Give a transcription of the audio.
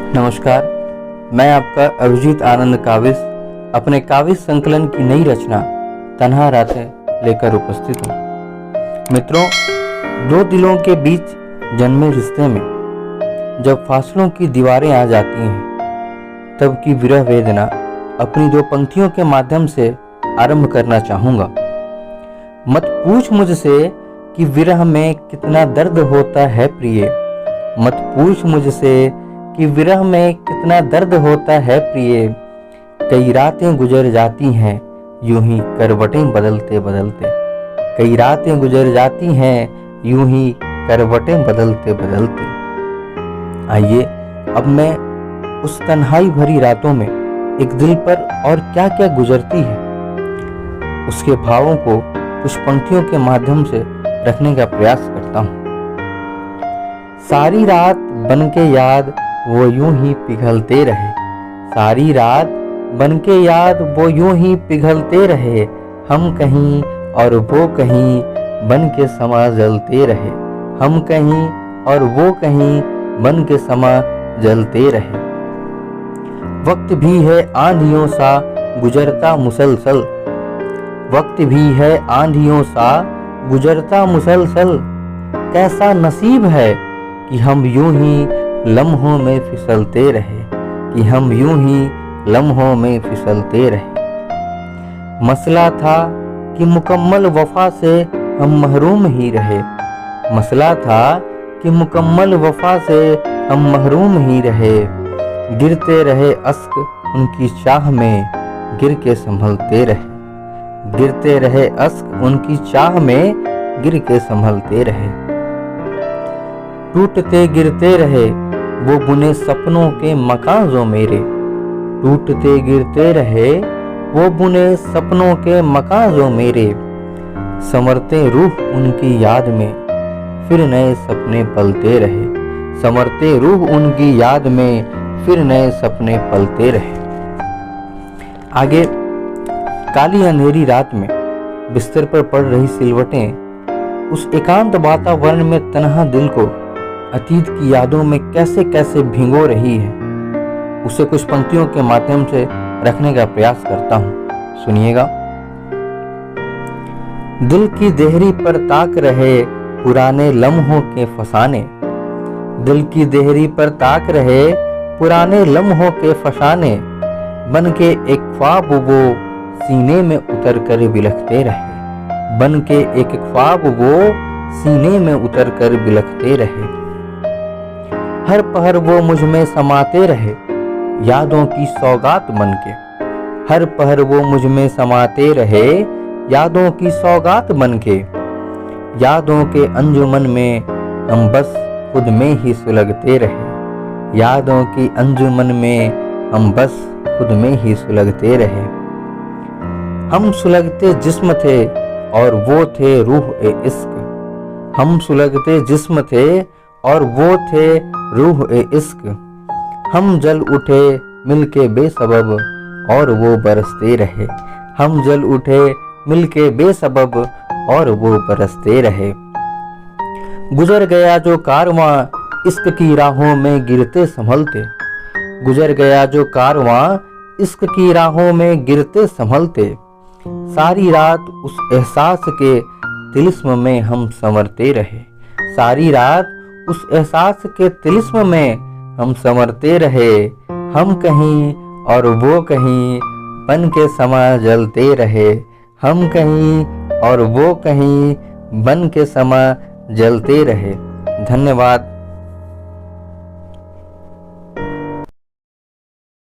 नमस्कार, मैं आपका अभिजीत आनंद काविश अपने काविश संकलन की नई रचना तन्हा रातें लेकर उपस्थित हूँ। मित्रों, दो दिलों के बीच जन्मे रिश्ते में जब फासलों की दीवारें आ जाती हैं, तब की विरह वेदना अपनी दो पंक्तियों के माध्यम से आरंभ करना चाहूँगा। मत पूछ मुझसे कि विरह में कितना दर्द होता है प्रिय, मत पूछ मुझसे कि विरह में कितना दर्द होता है प्रिय। कई रातें गुजर जाती हैं यूं ही करवटें बदलते बदलते, कई रातें गुजर जाती हैं यूं ही करवटें बदलते बदलते। आइए अब मैं उस तन्हाई भरी रातों में एक दिल पर और क्या क्या गुजरती है, उसके भावों को कुछ पंक्तियों के माध्यम से रखने का प्रयास करता हूँ। सारी रात बन के याद वो यूं ही पिघलते रहे, सारी रात बन के याद वो यूं ही पिघलते रहे। हम कहीं और वो कहीं बन के समा जलते रहे, हम कहीं और वो कहीं बन के समा जलते रहे। वक्त भी है आंधियों सा गुजरता मुसलसल, वक्त भी है आंधियों सा गुजरता मुसलसल। कैसा नसीब है कि हम यूं ही लम्हों में फिसलते रहे, कि हम यूं ही लम्हों में फिसलते रहे। मसला था कि मुकम्मल वफा से हम महरूम ही रहे, मसला था कि मुकम्मल वफा से हम महरूम ही रहे। गिरते रहे अश्क उनकी चाह में गिर के संभलते रहे, गिरते रहे अश्क उनकी चाह में गिर के संभलते रहे। टूटते गिरते रहे वो बुने सपनों के मकान जो मेरे, टूटते गिरते रहे वो बुने सपनों के मकान जो मेरे। संवरते रूह उनकी याद में फिर नए सपने पलते रहे, संवरते रूह उनकी याद में फिर नए सपने पलते रहे। आगे काली अंधेरी रात में बिस्तर पर पड़ रही सिलवटें उस एकांत वातावरण में तन्हा दिल को अतीत की यादों में कैसे कैसे भिगो रही है, उसे कुछ पंक्तियों के माध्यम से रखने का प्रयास करता हूं। सुनिएगा। दिल की देहरी पर ताक रहे पुराने लम्हों के फसाने, दिल की देहरी पर ताक रहे पुराने लम्हों के फसाने। बन के एक ख्वाब वो सीने में उतर कर बिलखते रहे, बन के एक ख्वाब वो सीने में उतर कर बिलखते रहे। हर पहर वो मुझ में समाते रहे यादों की सौगात बनके, हर पहर वो मुझ में समाते रहे यादों की सौगात बनके। यादों के अंजुमन में हम बस खुद में ही सुलगते रहे, यादों की अंजुमन में हम बस खुद में ही सुलगते रहे। हम सुलगते जिस्म थे और वो थे रूह ए इश्क, हम सुलगते जिस्म थे और वो थे रूह ए इश्क। हम जल उठे मिलके बेसबब और वो बरसते रहे, हम जल उठे मिलके बेसबब और वो बरसते रहे। गुजर गया जो कारवां इश्क की राहों में गिरते संभलते, गुजर गया जो कारवां इश्क की राहों में गिरते संभलते। सारी रात उस एहसास के तिलिस्म में हम संवरते रहे, सारी रात उस एहसास के तिलिस्म में हम संवरते रहे। हम कहीं और वो कहीं बन के समा जलते रहे, हम कहीं और वो कहीं बन के समा जलते रहे। धन्यवाद।